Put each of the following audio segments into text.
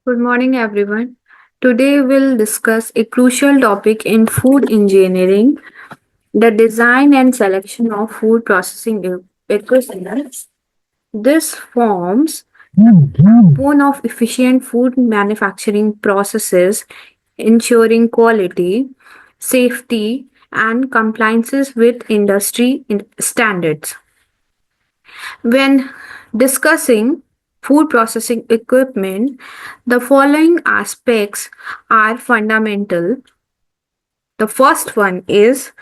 Good morning, everyone. Today we'll discuss a crucial topic in food engineering, the design and selection of food processing equipment. This forms one of efficient food manufacturing processes, ensuring quality, safety, and compliances with industry standards. When discussing food processing equipment, the following aspects are fundamental. The first one is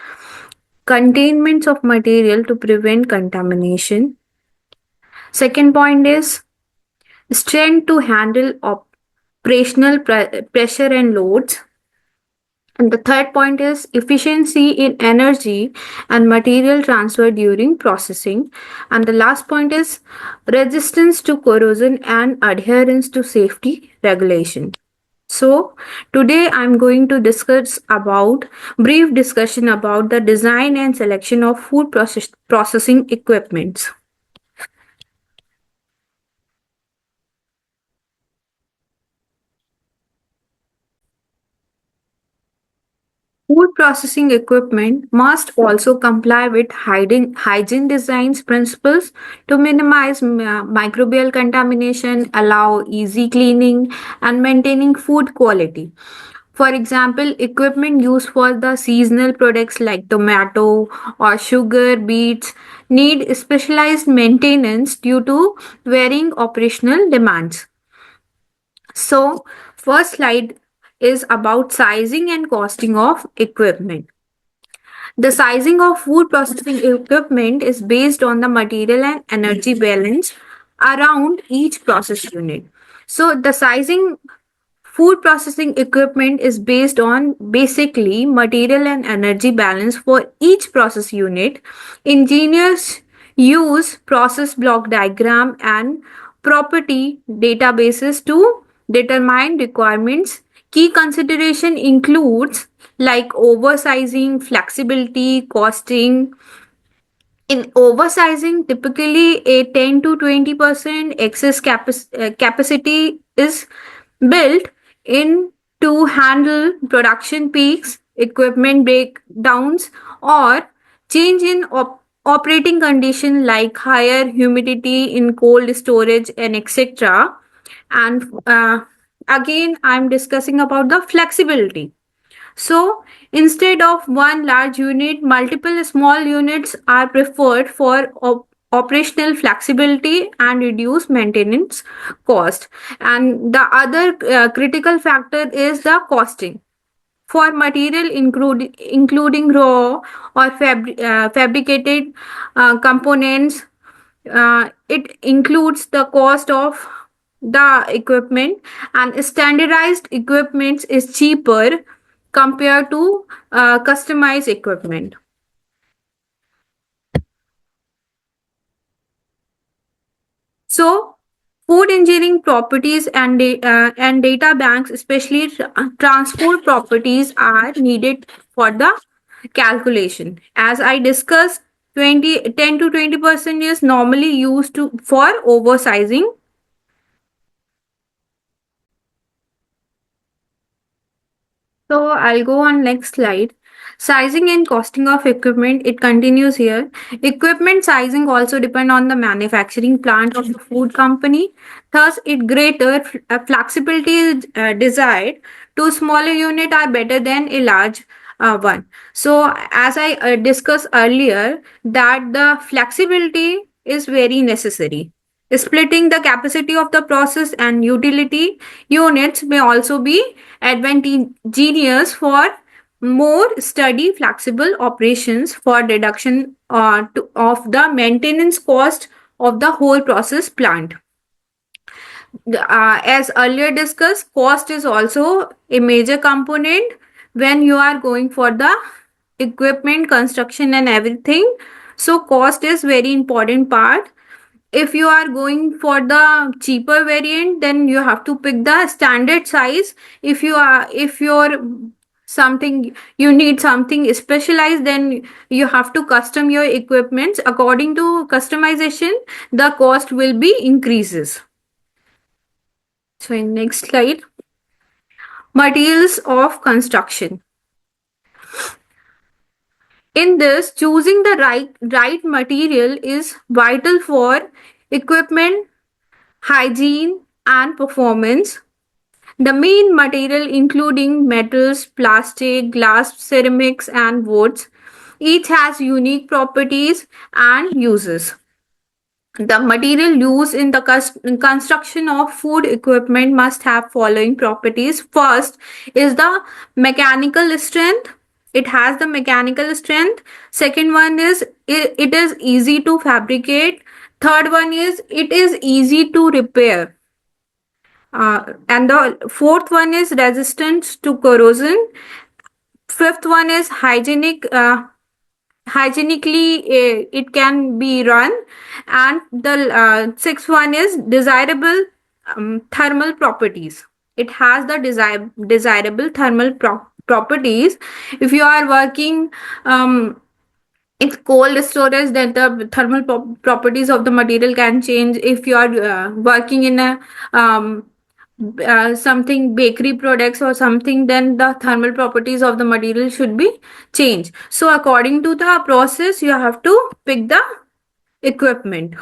containment of material to prevent contamination. Second point is strength to handle operational pressure and loads. And the third point is efficiency in energy and material transfer during processing. And the last point is resistance to corrosion and adherence to safety regulation. So today I'm going to discuss about brief discussion about the design and selection of food processing equipments. Food processing equipment must also comply with hygiene designs principles to minimize microbial contamination, allow easy cleaning, and maintaining food quality. For example, equipment used for the seasonal products like tomato or sugar beets need specialized maintenance due to varying operational demands. So, first slide is about sizing and costing of equipment. The sizing of food processing equipment is based on the material and energy balance around each process unit. So, the sizing food processing equipment is based on basically material and energy balance for each process unit. Engineers use process block diagram and property databases to determine requirements. Key consideration includes like oversizing, flexibility, costing. In oversizing, typically a 10 to 20% excess capacity is built in to handle production peaks, equipment breakdowns, or change in operating condition like higher humidity in cold storage and etc. And again, I'm discussing about the flexibility. So instead of one large unit, multiple small units are preferred for operational flexibility and reduce maintenance cost. And the other critical factor is the costing. For material including raw or fabricated components, it includes the cost of the equipment, and standardized equipment is cheaper compared to customized equipment. So, food engineering properties and data banks, especially transport properties, are needed for the calculation. As I discussed, 10 to 20% is normally used to for oversizing. So I'll go on next slide. Sizing and costing of equipment, it continues here. Equipment sizing also depend on the manufacturing plant of the food company. Thus, it greater flexibility is desired. Two smaller unit are better than a large one. So as I discussed earlier, that the flexibility is very necessary. Splitting the capacity of the process and utility units may also be advantageous for more steady flexible operations for reduction of the maintenance cost of the whole process plant. As earlier discussed, cost is also a major component when you are going for the equipment construction and everything. So cost is very important part. If you are going for the cheaper variant, then you have to pick the standard size. If you're something you need something specialized, then you have to custom your equipments according to customization. The cost will be increases. So in next slide, materials of construction. In this, choosing the right material is vital for equipment, hygiene, and performance. The main material including metals, plastic, glass, ceramics, and woods. Each has unique properties and uses. The material used in the construction of food equipment must have following properties. First is the mechanical strength. It has the mechanical strength. Second one is it is easy to fabricate. Third one is it is easy to repair. And the fourth one is resistance to corrosion. Fifth one is hygienic. Hygienically it can be run, and the sixth one is desirable thermal properties. It has the desirable thermal properties. If you are working in cold storage, then the thermal properties of the material can change. If you are working in a something bakery products or something, then the thermal properties of the material should be changed. So according to the process, you have to pick the equipment.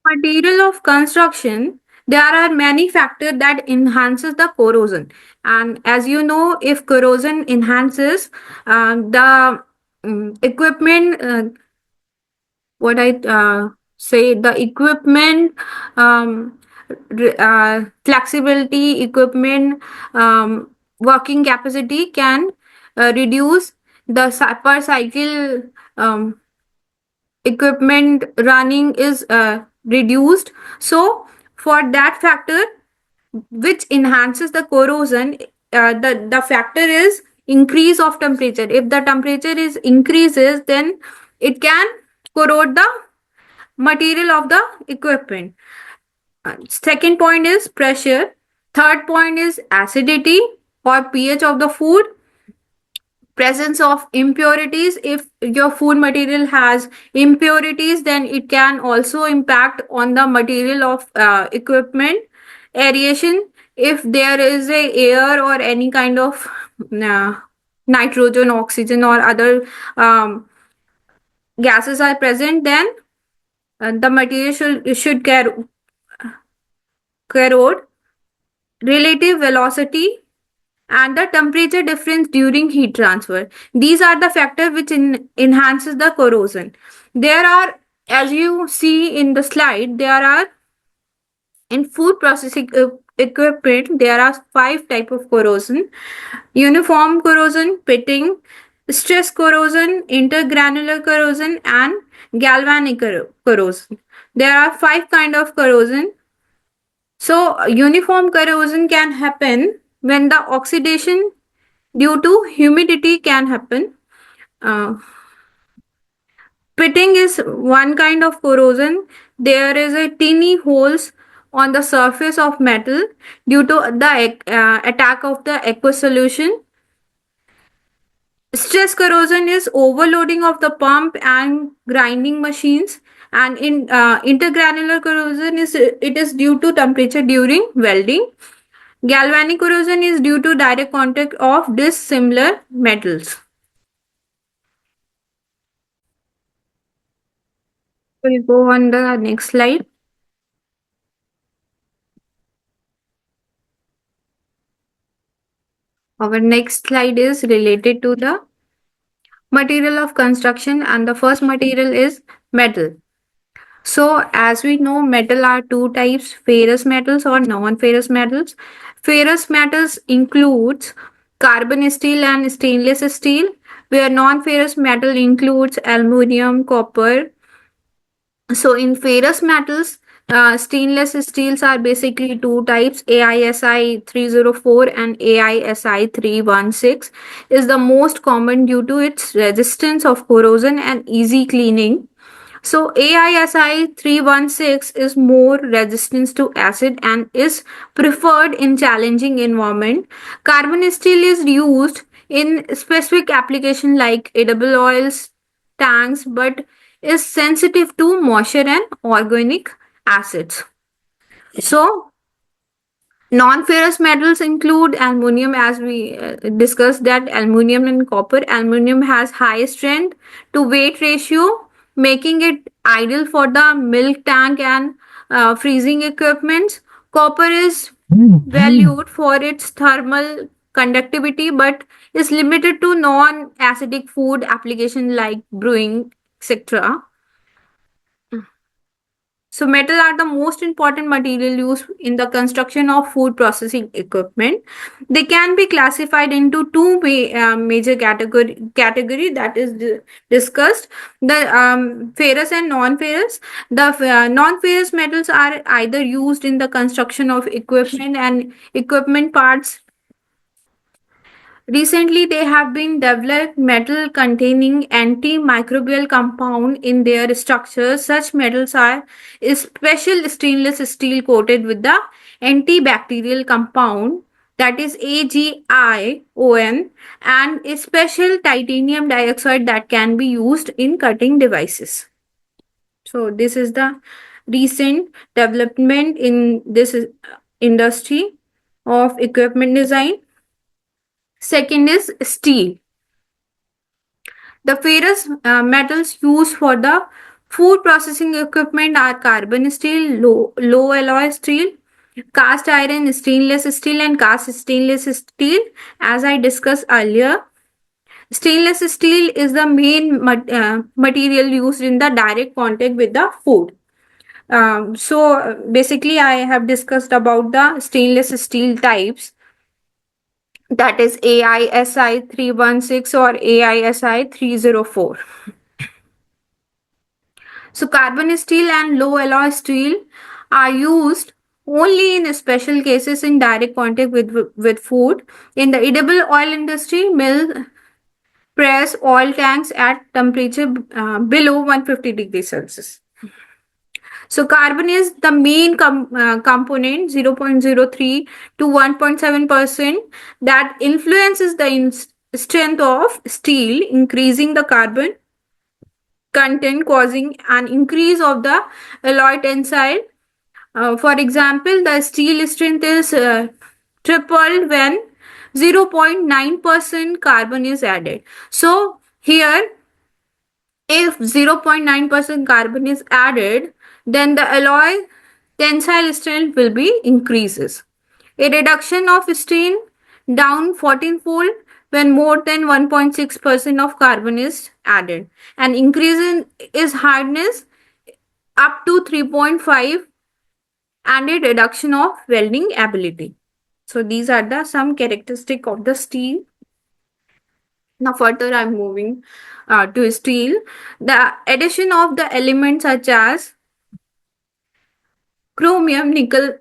Material of construction, there are many factors that enhances the corrosion. And as you know, if corrosion enhances, the equipment, what I say, the equipment, flexibility, equipment, working capacity can reduce the per cycle equipment running is reduced. So for that factor which enhances the corrosion, the factor is increase of temperature. If the temperature is increases, then it can corrode the material of the equipment. Second point is pressure. Third point is acidity or pH of the food. Presence of impurities. If your food material has impurities, then it can also impact on the material of equipment. Aeration. If there is a air or any kind of uh, nitrogen, oxygen, or other gases are present, then the material should corrode. Relative velocity and the temperature difference during heat transfer. These are the factors which enhances the corrosion. There are, as you see in the slide, there are in food processing equipment, there are five type of corrosion: uniform corrosion, pitting, stress corrosion, intergranular corrosion, and galvanic corrosion. There are five kind of corrosion. So uniform corrosion can happen when the oxidation due to humidity can happen. Uh, Pitting is one kind of corrosion. There is a teeny holes on the surface of metal due to the attack of the aqueous solution. Stress corrosion is overloading of the pump and grinding machines, and in intergranular corrosion is it is due to temperature during welding. Galvanic corrosion is due to direct contact of dissimilar metals. We'll go on the next slide. Our next slide is related to the material of construction, and the first material is metal. So as we know, metal are two types: ferrous metals or non-ferrous metals. Ferrous metals includes carbon steel and stainless steel, where non-ferrous metal includes aluminum, copper. So in ferrous metals, stainless steels are basically two types: AISI 304 and AISI 316 is the most common due to its resistance of corrosion and easy cleaning. So AISI 316 is more resistant to acid and is preferred in challenging environment. Carbon steel is used in specific application like edible oils, tanks but is sensitive to moisture and organic acids. So, non-ferrous metals include aluminum, as we discussed that aluminum and copper. Aluminum has high strength to weight ratio, making it ideal for the milk tank and freezing equipments. Copper is valued for its thermal conductivity but is limited to non-acidic food application like brewing, etc. So metal are the most important material used in the construction of food processing equipment. They can be classified into two major category that is discussed: the ferrous and non-ferrous. The non-ferrous metals are either used in the construction of equipment and equipment parts. Recently, they have been developed metal containing antimicrobial compound in their structures. Such metals are special stainless steel coated with the antibacterial compound, that is AgION, and a special titanium dioxide that can be used in cutting devices. So this is the recent development in this industry of equipment design. Second is steel. The ferrous metals used for the food processing equipment are carbon steel, low alloy steel, cast iron, stainless steel, and cast stainless steel. As I discussed earlier, stainless steel is the main material used in the direct contact with the food. Basically, I have discussed about the stainless steel types, that is AISI 316 or AISI 304. So carbon steel and low alloy steel are used only in special cases in direct contact with food. In the edible oil industry, mills press oil tanks at temperature below 150 degrees Celsius. So carbon is the main component, 0.03 to 1.7%, that influences the strength of steel, increasing the carbon content, causing an increase of the alloy tensile. For example, the steel strength is tripled when 0.9% carbon is added. So here, if 0.9% carbon is added, then the alloy tensile strength will be increases. A reduction of strain down 14-fold when more than 1.6% of carbon is added. An increase in is hardness up to 3.5 and a reduction of welding ability. So these are the some characteristic of the steel. Now further I'm moving to steel. The addition of the elements such as chromium, nickel,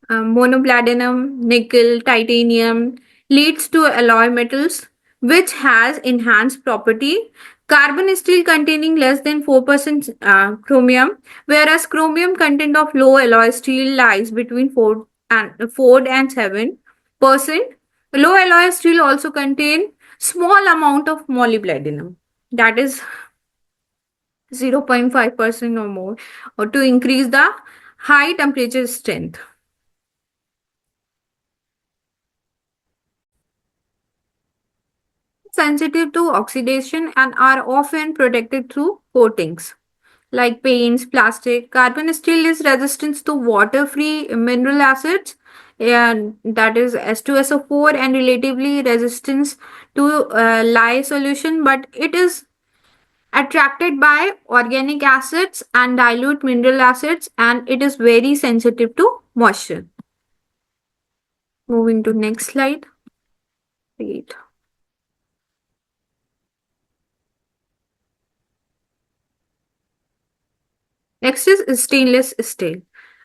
monoplatinum, nickel, titanium leads to alloy metals which has enhanced property. Carbon steel containing less than 4% chromium, whereas chromium content of low alloy steel lies between 4 and 7%. Low alloy steel also contain small amount of molybdenum, that is 0.5% or more, or to increase the high temperature strength. Sensitive to oxidation and are often protected through coatings like paints, plastic. Carbon steel is resistant to water-free mineral acids, and that is S2SO4, and relatively resistant to lye solution, but it is attracted by organic acids and dilute mineral acids, and it is very sensitive to moisture. Moving to next slide. Wait. Next is stainless steel.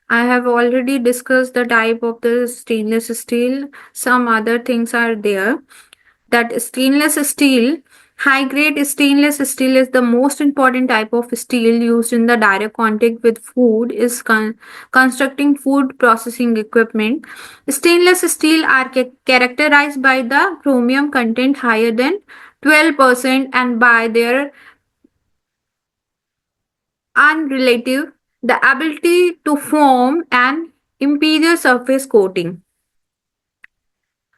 I have already discussed the type of the stainless steel. Some other things are there. That stainless steel, high grade stainless steel is the most important type of steel used in the direct contact with food is constructing food processing equipment. Stainless steel are characterized by the chromium content higher than 12%, and by their unrelative, the ability to form an imperial surface coating.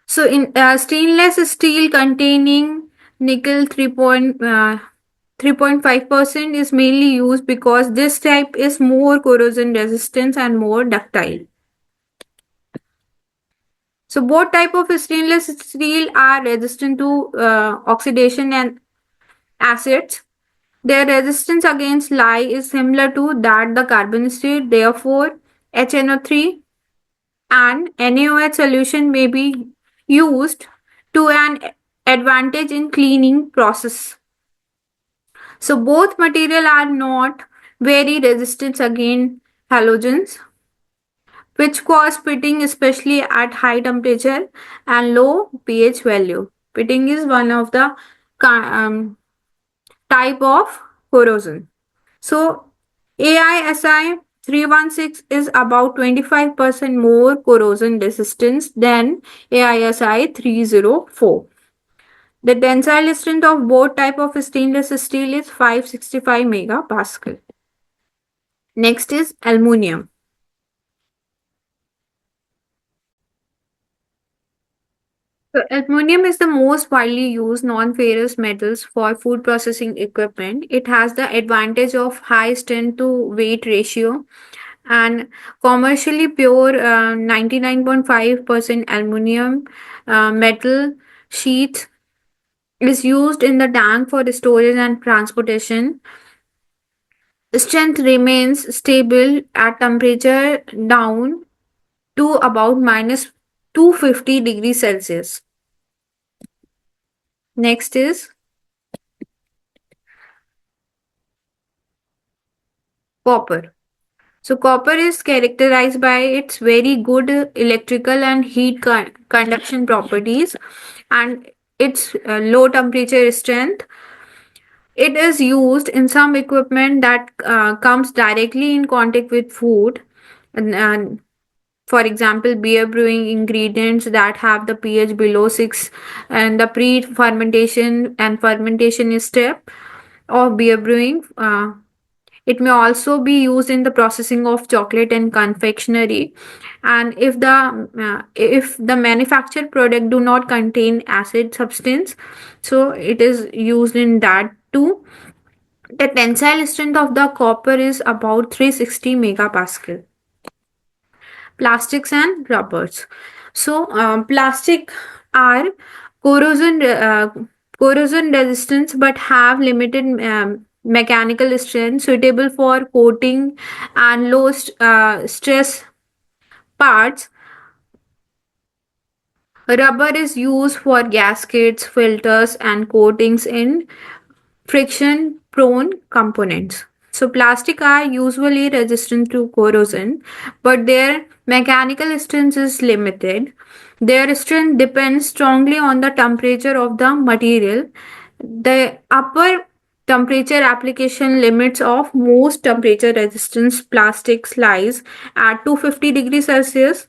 So, in stainless steel containing nickel 3.5% is mainly used because this type is more corrosion resistant and more ductile. So both type of stainless steel are resistant to oxidation and acids. Their resistance against lye is similar to that the carbon steel. Therefore, HNO3 and NaOH solution may be used to an advantage in cleaning process. So both material are not very resistant against halogens, which cause pitting especially at high temperature and low pH value. Pitting is one of the type of corrosion. So AISI 316 is about 25% more corrosion resistance than AISI 304. The tensile strength of both type of stainless steel is 565 megapascal. Next is aluminium. So aluminum is the most widely used non-ferrous metals for food processing equipment. It has the advantage of high strength to weight ratio and commercially pure 99.5% aluminum metal sheet is used in the tank for storage and transportation. Strength remains stable at temperature down to about minus 250 degrees Celsius. Next is copper. So, copper is characterized by its very good electrical and heat conduction properties and its low temperature strength. It is used in some equipment that comes directly in contact with food. And for example, beer brewing ingredients that have the pH below 6 and the pre fermentation and fermentation step of beer brewing. It may also be used in the processing of chocolate and confectionery. And if the manufactured product do not contain acid substance, so it is used in that too. The tensile strength of the copper is about 360 megapascal. Plastics and rubbers. So plastic are corrosion corrosion resistance but have limited mechanical strength suitable for coating and low stress parts. Rubber is used for gaskets, filters, and coatings in friction prone components. So, plastic are usually resistant to corrosion, but their mechanical strength is limited. Their strength depends strongly on the temperature of the material. The upper temperature application limits of most temperature resistance plastics lies at 250 degrees Celsius.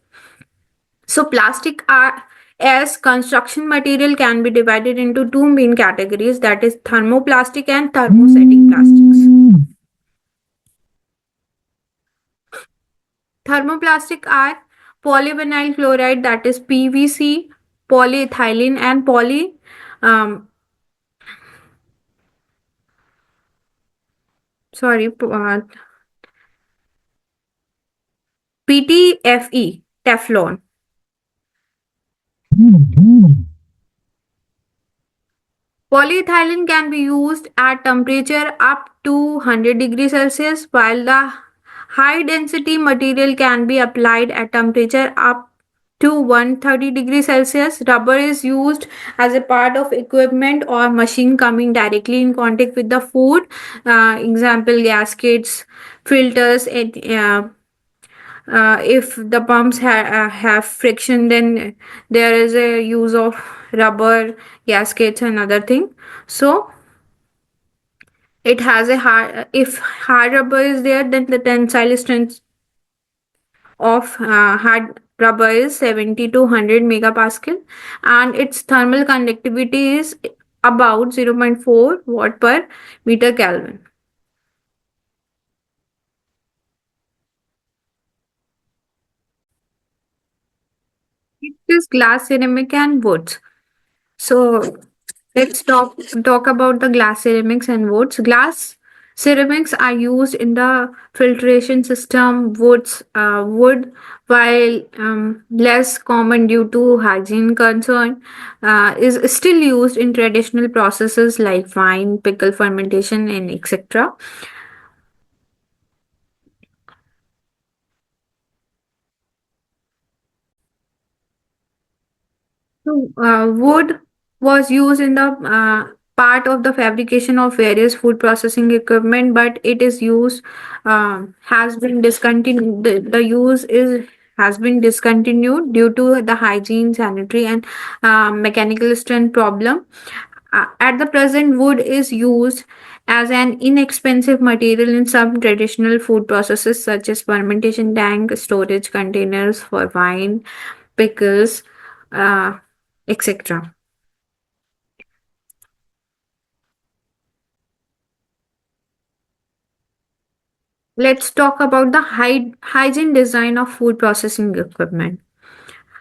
So, plastic are as construction material can be divided into two main categories, that is thermoplastic and thermosetting plastics. Thermoplastic are polyvinyl chloride, that is PVC, polyethylene, and um, sorry, PTFE, Teflon. Polyethylene can be used at temperature up to 100 degrees Celsius, while the high density material can be applied at temperature up to 130 degrees Celsius. Rubber is used as a part of equipment or machine coming directly in contact with the food. Example gaskets, filters, if the pumps have friction, then there is a use of rubber gaskets and other thing. So it has a hard, if hard rubber is there, then the tensile strength of hard rubber is 70 to 100 megapascal and its thermal conductivity is about 0.4 watt per meter Kelvin. It is glass, ceramic, and woods. So let's talk about the glass ceramics and woods. Glass ceramics are used in the filtration system. Wood, while less common due to hygiene concern, is still used in traditional processes like wine, pickle fermentation, and etc. So, wood was used in the part of the fabrication of various food processing equipment, but it is used has been discontinued. The use is has been discontinued due to the hygiene, sanitary, and mechanical strength problem. At the present, wood is used as an inexpensive material in some traditional food processes such as fermentation tank, storage containers for wine, pickles, uh, etc. Let's talk about the hygiene design of food processing equipment.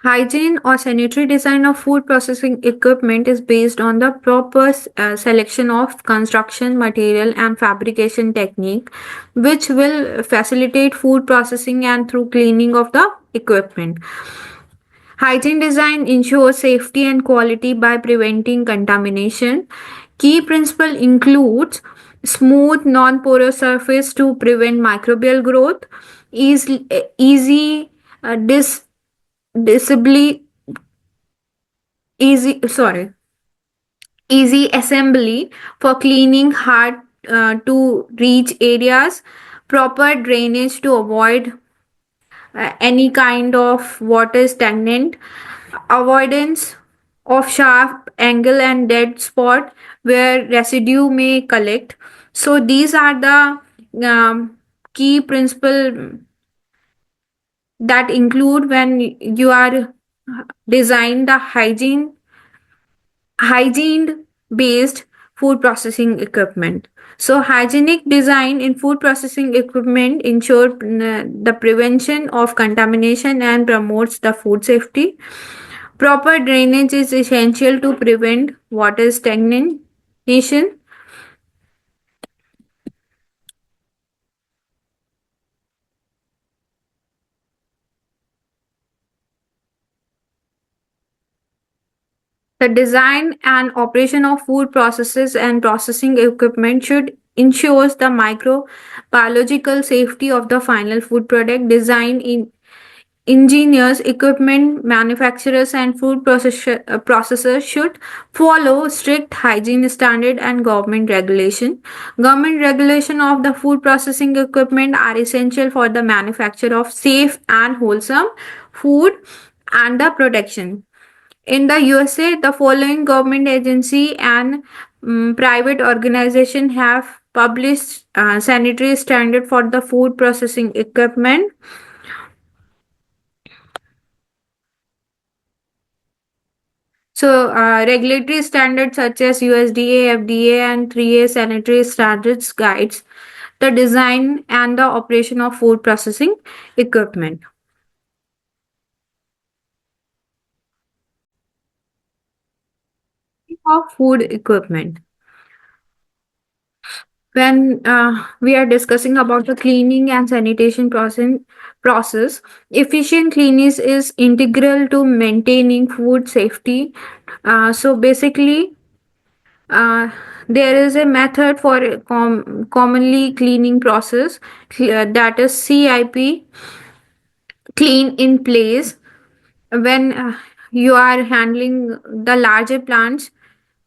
Hygiene or sanitary design of food processing equipment is based on the proper selection of construction material and fabrication technique, which will facilitate food processing and through cleaning of the equipment. Hygiene design ensures safety and quality by preventing contamination. Key principle includes smooth non-porous surface to prevent microbial growth, easy disably easy sorry easy assembly for cleaning hard to reach areas, proper drainage to avoid any kind of water stagnant, avoidance of sharp angle and dead spot where residue may collect. So these are the key principle that include when you are design the hygiene based food processing equipment. So hygienic design in food processing equipment ensure the prevention of contamination and promotes the food safety. Proper drainage is essential to prevent water stagnation. The design and operation of food processes and processing equipment should ensures the microbiological safety of the final food product. Design in engineers, equipment manufacturers, and processors should follow strict hygiene standard and government regulation. Government regulation of the food processing equipment are essential for the manufacture of safe and wholesome food and the protection. In the USA, the following government agency and private organization have published sanitary standard for the food processing equipment. So, regulatory standards such as USDA, FDA, and 3A sanitary standards guides the design and the operation of food processing equipment. Of food equipment. When we are discussing about the cleaning and sanitation process, efficient cleaning is integral to maintaining food safety. So basically, uh, there is a method for a commonly cleaning process, that is CIP, clean in place. When you are handling the larger plants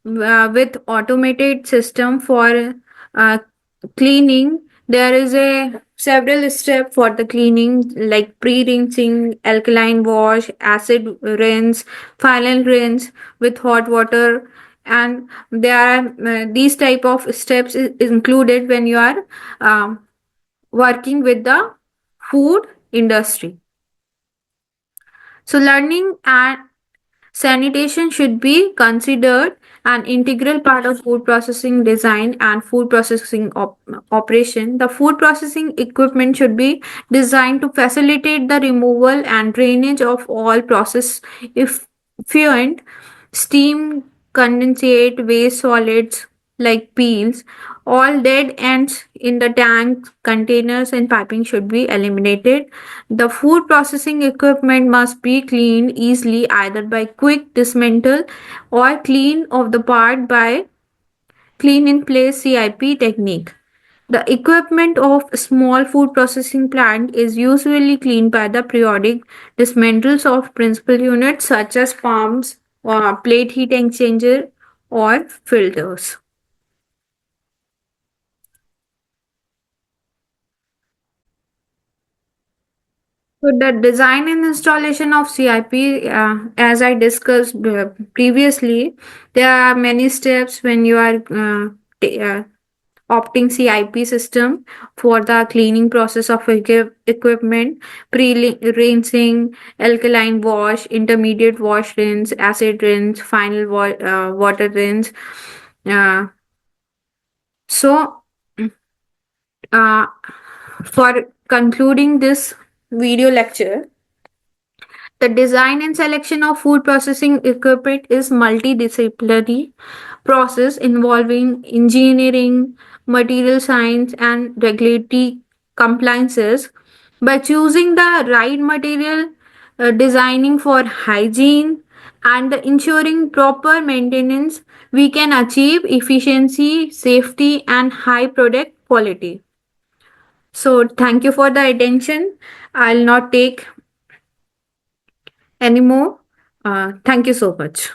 with automated system for uh, cleaning, there is a several step for the cleaning like pre-rinsing, alkaline wash, acid rinse, final rinse with hot water, and there are these type of steps is included when you are um, working with the food industry. So learning and sanitation should be considered an integral part of food processing design and food processing operation. The food processing equipment should be designed to facilitate the removal and drainage of all process effluent, steam, condensate, waste solids like peels. All dead ends in the tanks, containers, and piping should be eliminated. The food processing equipment must be cleaned easily either by quick dismantle or clean of the part by clean in place CIP technique. The equipment of small food processing plant is usually cleaned by the periodic dismantles of principal units such as pumps, plate heat exchanger, or filters. So the design and installation of CIP, as I discussed previously, there are many steps when you are opting CIP system for the cleaning process of equipment, pre-rinsing, alkaline wash, intermediate wash rinse, acid rinse, final water rinse. Uh, so, uh, for concluding this video lecture, the design and selection of food processing equipment is multidisciplinary process involving engineering, material science and regulatory compliances. By choosing the right material, designing for hygiene and ensuring proper maintenance, we can achieve efficiency, safety and high product quality. So thank you for the attention. I'll not take anymore. Thank you so much.